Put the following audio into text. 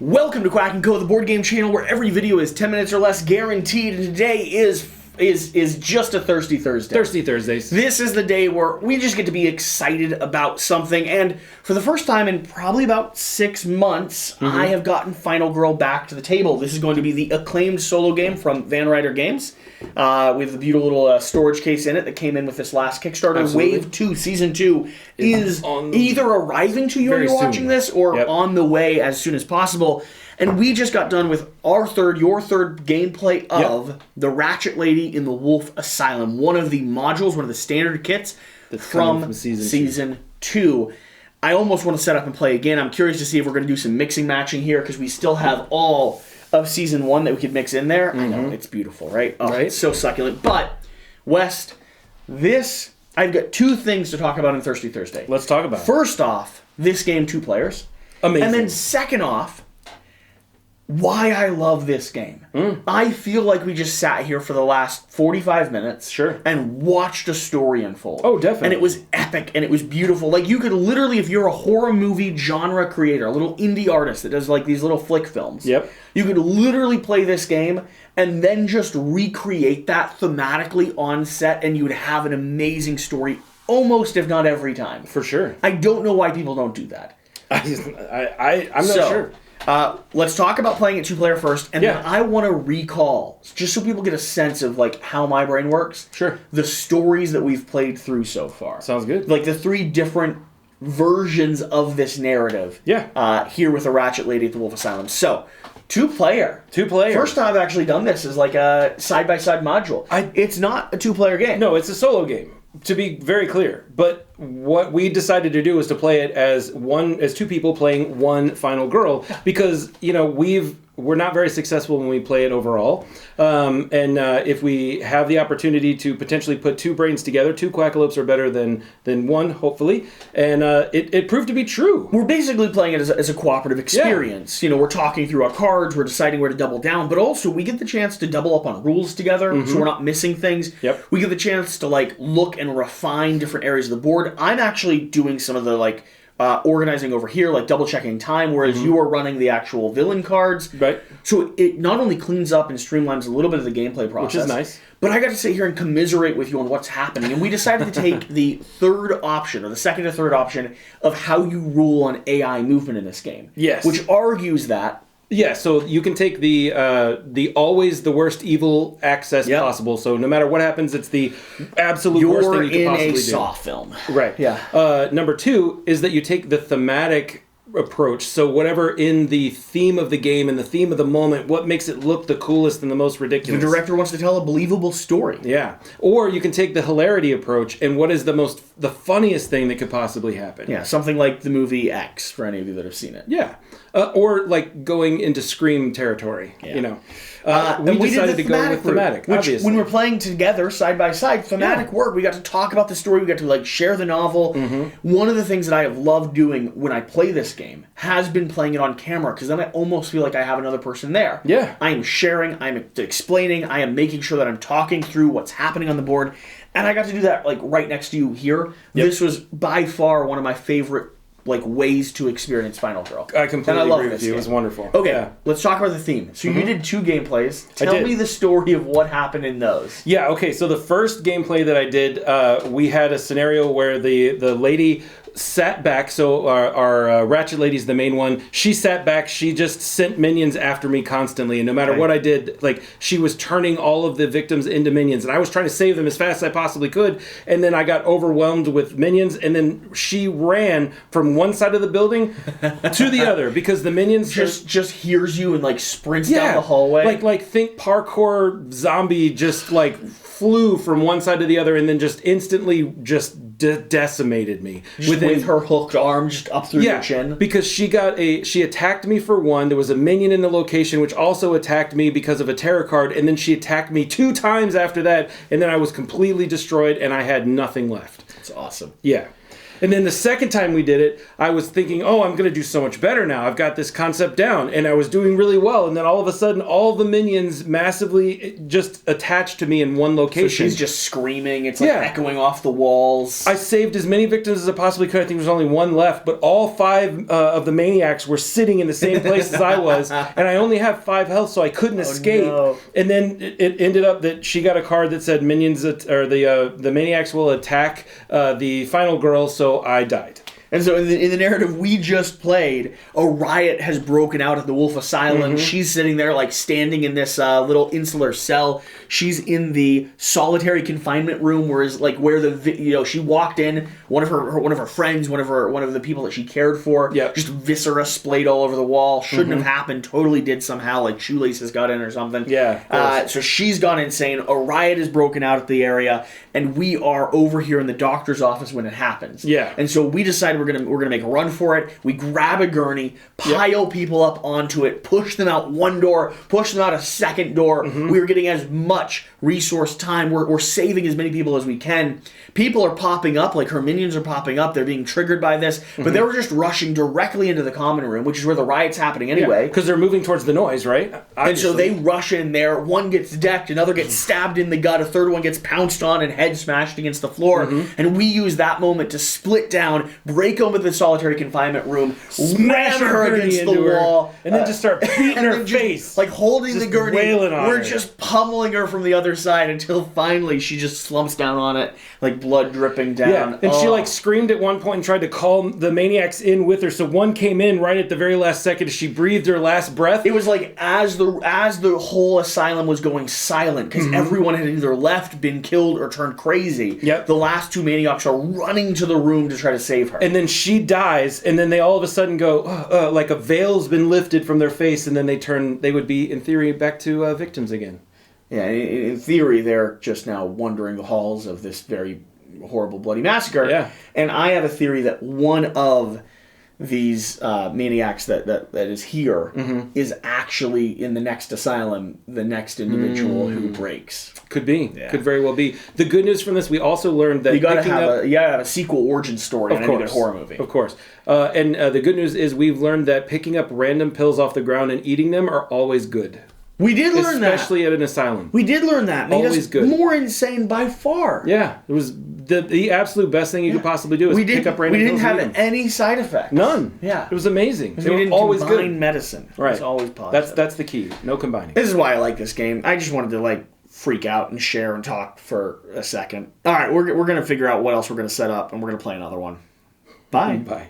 Welcome to Quack Co, the board game channel where every video is 10 minutes or less guaranteed, and today is just a Thirsty Thursday. Thirsty Thursdays. This is the day where we just get to be excited about something, and for the first time in probably about 6 months, I have gotten Final Girl back to the table. This is going to be the acclaimed solo game from Van Ryder Games. We have the beautiful little storage case in it that came in with this last Kickstarter. Absolutely. Wave 2, Season 2 is either arriving to you when you're watching this or on the way as soon as possible. And we just got done with your third gameplay of the Ratchet Lady in the Wolf Asylum. One of the modules, one of the standard kits from Season 2. I almost want to set up and play again. I'm curious to see if we're going to do some mixing matching here because we still have all of Season 1 that we could mix in there. I know, it's beautiful, right? Oh, right? It's so succulent. But, West, I've got two things to talk about in Thirsty Thursday. Let's talk about it. First off, this game, 2 players. Amazing. And then second off, why I love this game. I feel like we just sat here for the last 45 minutes and watched a story unfold. Oh, definitely. And it was epic and it was beautiful. Like, you could literally, if you're a horror movie genre creator, a little indie artist that does like these little flick films, you could literally play this game and then just recreate that thematically on set, and you would have an amazing story almost, if not every time. For sure. I don't know why people don't do that. I'm not sure. Let's talk about playing it 2-player first, and then I want to recall, just so people get a sense of like how my brain works, the stories that we've played through so far. Sounds good. Like the 3 different versions of this narrative here with the Ratchet Lady at the Wolf Asylum. So, 2-player. 2-player. First time I've actually done this is like a side-by-side module. It's not a 2-player game. No, it's a solo game, to be very clear. But what we decided to do was to play it as 2 people playing one final girl, because we're not very successful when we play it overall. If we have the opportunity to potentially put 2 brains together, 2 Quackalopes are better than one, hopefully. And it proved to be true. We're basically playing it as a cooperative experience. We're talking through our cards, we're deciding where to double down, but also we get the chance to double up on rules together, so we're not missing things. We get the chance to look and refine different areas of the board. I'm actually doing some of the organizing over here, like double-checking time, whereas you are running the actual villain cards. Right. So it not only cleans up and streamlines a little bit of the gameplay process, which is nice, but I got to sit here and commiserate with you on what's happening. And we decided to take the third option, or the second to third option, of how you rule on AI movement in this game. Yes. Which argues that... Yeah, so you can take the always the worst evil access possible. So no matter what happens, it's the absolute worst thing you could possibly do. You're in a Saw film. Right. Yeah. Number 2 is that you take the thematic approach. So whatever in the theme of the game and the theme of the moment, what makes it look the coolest and the most ridiculous. The director wants to tell a believable story. Yeah. Or you can take the hilarity approach and what is the funniest thing that could possibly happen. Yeah, something like the movie X, for any of you that have seen it. Yeah. Or like going into Scream territory, we decided to go with thematic, which, obviously. when we're playing together, side by side, thematic work. We got to talk about the story, we got to share the novel. One of the things that I have loved doing when I play this game has been playing it on camera, because then I almost feel like I have another person there. Yeah. I am sharing, I'm explaining, I am making sure that I'm talking through what's happening on the board, and I got to do that right next to you here. This was by far one of my favorite ways to experience Final Girl. I completely agree with you. It was wonderful. Okay, let's talk about the theme. So you did 2 gameplays. Tell me the story of what happened in those. Yeah, okay, so the first gameplay that I did, we had a scenario where the lady sat back, so our Ratchet Lady's the main one. She sat back, she just sent minions after me constantly, and no matter what I did, she was turning all of the victims into minions, and I was trying to save them as fast as I possibly could, and then I got overwhelmed with minions, and then she ran from one side of the building to the other, because the minions just hears you and sprints down the hallway. Think parkour zombie, just flew from one side to the other and then just instantly decimated me with her hooked arm just up through your chin. Because she attacked me for one. There was a minion in the location which also attacked me because of a terror card, and then she attacked me 2 times after that, and then I was completely destroyed and I had nothing left. That's awesome. Yeah. And then the second time we did it, I was thinking, oh, I'm going to do so much better now. I've got this concept down. And I was doing really well. And then all of a sudden, all the minions massively just attached to me in one location. So she's just screaming. It's like echoing off the walls. I saved as many victims as I possibly could. I think there was only one left. But all 5 of the maniacs were sitting in the same place as I was. And I only have 5 health, so I couldn't escape. No. And then it ended up that she got a card that said minions, or the maniacs will attack the final girl, so I died. And so in the narrative we just played, a riot has broken out at the Wolf Asylum. She's sitting there like standing in this little insular cell. She's in the solitary confinement room where she walked in, one of her friends, one of the people that she cared for, just viscera splayed all over the wall. Shouldn't have happened, totally did somehow, like shoelaces got in or something. So she's gone insane. A riot is broken out at the area, and we are over here in the doctor's office when it happens. And so we decided we're gonna make a run for it. We grab a gurney, pile people up onto it, push them out one door, push them out a second door. We are getting as much resource time. We're saving as many people as we can. People are popping up, like her minions are popping up. They're being triggered by this, but they were just rushing directly into the common room, which is where the riot's happening anyway. Because they're moving towards the noise, right? Obviously. And so they rush in there. One gets decked, another gets stabbed in the gut, a third one gets pounced on and head smashed against the floor. And we use that moment to split down, break open the solitary confinement room, smash her against the wall, and then just start beating her face. Like holding the gurney, we're just pummeling her from the other side until finally she just slumps down on it, like blood dripping down. And she like screamed at one point and tried to call the maniacs in with her. So one came in right at the very last second as she breathed her last breath. It was like as the whole asylum was going silent, because everyone had either left, been killed, or turned crazy. The last 2 maniacs are running to the room to try to save her. And then she dies, and then they all of a sudden go, like a veil's been lifted from their face, and then they would be, in theory, back to victims again. Yeah, in theory, they're just now wandering the halls of this very horrible, bloody massacre. And I have a theory that one of these maniacs that is here is actually in the next asylum, the next individual who breaks. Could be. Could very well be. The good news from this, we also learned that you gotta have a sequel origin story in any good horror movie. Of course. And the good news is we've learned that picking up random pills off the ground and eating them are always good. We did learn that. Especially at an asylum. We did learn that. Made always us good. More insane by far. Yeah. It was the absolute best thing you could possibly do is pick up random pills. We didn't have any side effects. None. Yeah. It was amazing. We didn't always combine medicine. Right. It's always positive. That's the key. No combining. This is why I like this game. I just wanted to freak out and share and talk for a second. All right, we're going to figure out what else we're going to set up, and we're going to play another one. Bye. Bye.